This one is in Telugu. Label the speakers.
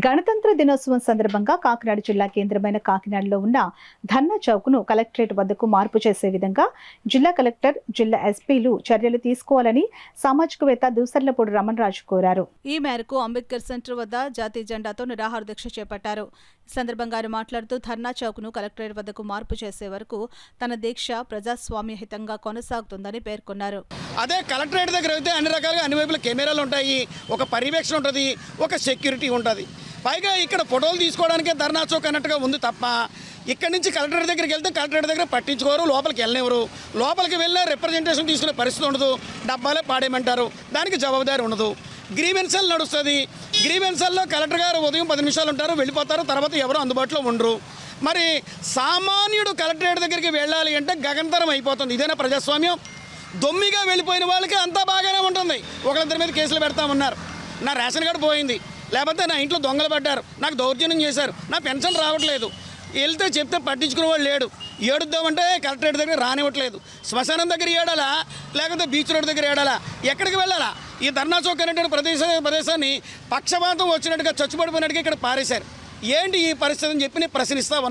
Speaker 1: గణతంత్ర దినోత్సవం సందర్భంగా కాకినాడ జిల్లా కేంద్రమైన కాకినాడలో ఉన్న ధర్నా చౌక్ను కలెక్టరేట్ వద్దకు మార్పు చేసే విధంగా జిల్లా కలెక్టర్, జిల్లా ఎస్పీలు చర్యలు తీసుకోవాలని సామాజికవేత్త దూసర్లపూడి రమణరాజు కోరారు. ఈ మేరకు అంబేద్కర్ సెంటర్ వద్ద జాతీయ జెండాతో నిరాహార దీక్ష చేపట్టారు. ఈ సందర్భంగా ఆయన మాట్లాడుతూ ధర్నా చౌక్ను కలెక్టరేట్ వద్దకు మార్పు చేసే వరకు తన దీక్ష ప్రజాస్వామ్యహితంగా కొనసాగుతుందని పేర్కొన్నారు.
Speaker 2: అదే కలెక్టరేట్ దగ్గర అయితే అన్ని రకాలుగా అన్ని వైపుల కెమెరాలు ఉంటాయి, ఒక పర్యవేక్షణ ఉంటుంది, ఒక సెక్యూరిటీ ఉంటుంది. పైగా ఇక్కడ ఫోటోలు తీసుకోవడానికే ధర్నా చౌక్ అన్నట్టుగా ఉంది తప్ప ఇక్కడ నుంచి కలెక్టరేట్ దగ్గరికి వెళ్తే కలెక్టరేట్ దగ్గర పట్టించుకోరు, లోపలికి వెళ్ళనివ్వరు. లోపలికి వెళ్ళినా రిప్రజెంటేషన్ తీసుకునే పరిస్థితి ఉండదు, డబ్బాలే పాడేయమంటారు, దానికి జవాబుదారి ఉండదు. గ్రీవెన్సల్ నడుస్తుంది. గ్రీవెన్సల్లో కలెక్టర్ గారు ఉదయం 10 నిమిషాలు ఉంటారు, వెళ్ళిపోతారు, తర్వాత ఎవరు అందుబాటులో ఉండరు. మరి సామాన్యుడు కలెక్టరేట్ దగ్గరికి వెళ్ళాలి అంటే గగనతరం అయిపోతుంది. ఇదేనా ప్రజాస్వామ్యం? దొమ్మిగా వెళ్ళిపోయిన వాళ్ళకి అంతా బాగానే ఉంటుంది. ఒకళ్ళిద్దరి మీద కేసులు పెడతామన్నారు, నా రేషన్ కార్డు పోయింది, లేకపోతే నా ఇంట్లో దొంగలు పడ్డారు, నాకు దౌర్జన్యం చేశారు, నా పెన్షన్ రావట్లేదు, వెళ్తే చెప్తే పట్టించుకునే వాళ్ళు లేడు. ఏడుద్దామంటే కలెక్టరేట్ దగ్గర రానివ్వట్లేదు. శ్మశానం దగ్గర ఏడాలా, లేకపోతే బీచ్ రోడ్ దగ్గర ఏడాలా, ఎక్కడికి వెళ్ళాలా? ఈ ధర్నా చౌక్ అనేటువంటి ప్రదేశాన్ని పక్షపాతం వచ్చినట్టుగా, చచ్చుపడిపోయినట్టుగా ఇక్కడ పారేశారు. ఏంటి ఈ పరిస్థితి అని చెప్పి నేను ప్రశ్నిస్తా ఉన్నాను.